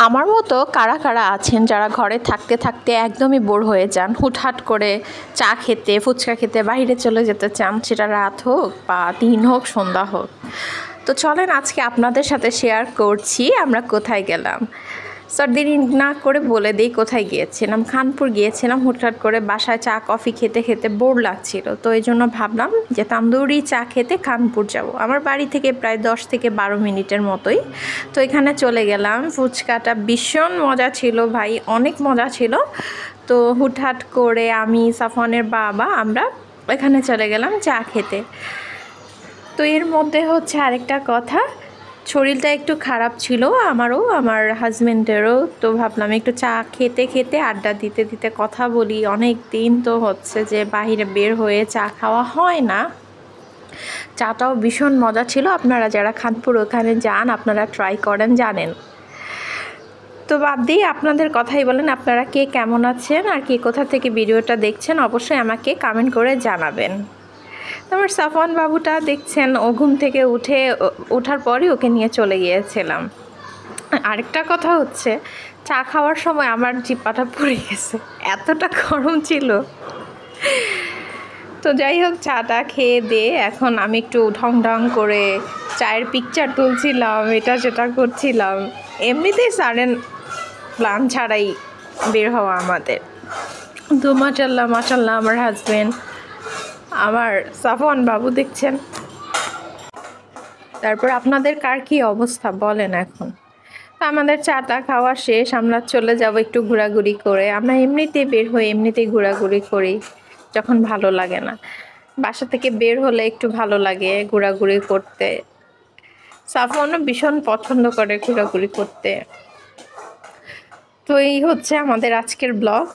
আমার মতো কারা কারা আছেন যারা ঘরে থাকতে থাকতে একদমই বোর হয়ে যান, হুটহাট করে চা খেতে ফুচকা খেতে বাইরে চলে যেতে চান, সেটা রাত হোক বা দিন হোক সন্ধ্যা হোক। তো চলেন আজকে আপনাদের সাথে শেয়ার করছি আমরা কোথায় গেলাম। দেরি না করে বলে দিই কোথায় গিয়েছিলাম। খানপুর গিয়েছিলাম। হুটহাট করে বাসায় চা কফি খেতে খেতে বোর লাগছিল, তো এই জন্য ভাবলাম যে তান্দুরি চা খেতে খানপুর যাব। আমার বাড়ি থেকে প্রায় 10 থেকে 12 মিনিটের মতোই। তো এখানে চলে গেলাম। ফুচকাটা ভীষণ মজা ছিল ভাই, অনেক মজা ছিল। তো হুটহাট করে আমি সাফওয়ানের বাবা আমরা এখানে চলে গেলাম চা খেতে। তো এর মধ্যে হচ্ছে আরেকটা কথা, শরীরটা একটু খারাপ ছিল আমারও আমার হাজব্যান্ডেরও। তো ভাবলাম একটু চা খেতে খেতে আড্ডা দিতে দিতে কথা বলি। অনেক দিন তো হচ্ছে যে বাইরে বের হয়ে চা খাওয়া হয় না। চাটাও ভীষণ মজা ছিল। আপনারা যারা খানপুর ওখানে যান আপনারা ট্রাই করেন, জানেন। তো বাদ দিয়ে আপনাদের কথাই বলেন, আপনারা কে কেমন আছেন আর কে কোথা থেকে ভিডিওটা দেখছেন অবশ্যই আমাকে কমেন্ট করে জানাবেন। আমার সাফওয়ান বাবুটা দেখছেন, ও ঘুম থেকে ওঠার পরই ওকে নিয়ে চলে গিয়েছিলাম। আরেকটা কথা হচ্ছে, চা খাওয়ার সময় আমার জিহ্বাটা পুড়ে গেছে, এতটা গরম ছিল। তো যাই হোক, চাটা খেয়ে দিয়ে এখন আমি একটু ঢং ঢং করে চায়ের পিকচার তুলছিলাম, এটা সেটা করছিলাম। এমনিতেই সাডেন প্ল্যান ছাড়াই বের হওয়া আমাদের। তো মাশাল্লাহ মাশাল্লাহ আমার হাজব্যান্ড, আমার সাফওয়ান বাবু দেখছেন। তারপর আপনাদের কার কী অবস্থা বলেন এখন। তো আমাদের চাটা খাওয়া শেষ, আমরা চলে যাব একটু ঘোরাঘুরি করে। আমরা এমনিতেই বের হই, এমনিতেই ঘোরাঘুরি করি যখন ভালো লাগে না। বাসা থেকে বের হলে একটু ভালো লাগে ঘোরাঘুরি করতে। সাফওয়ানও ভীষণ পছন্দ করে ঘোরাঘুরি করতে। তো এই হচ্ছে আমাদের আজকের ব্লগ।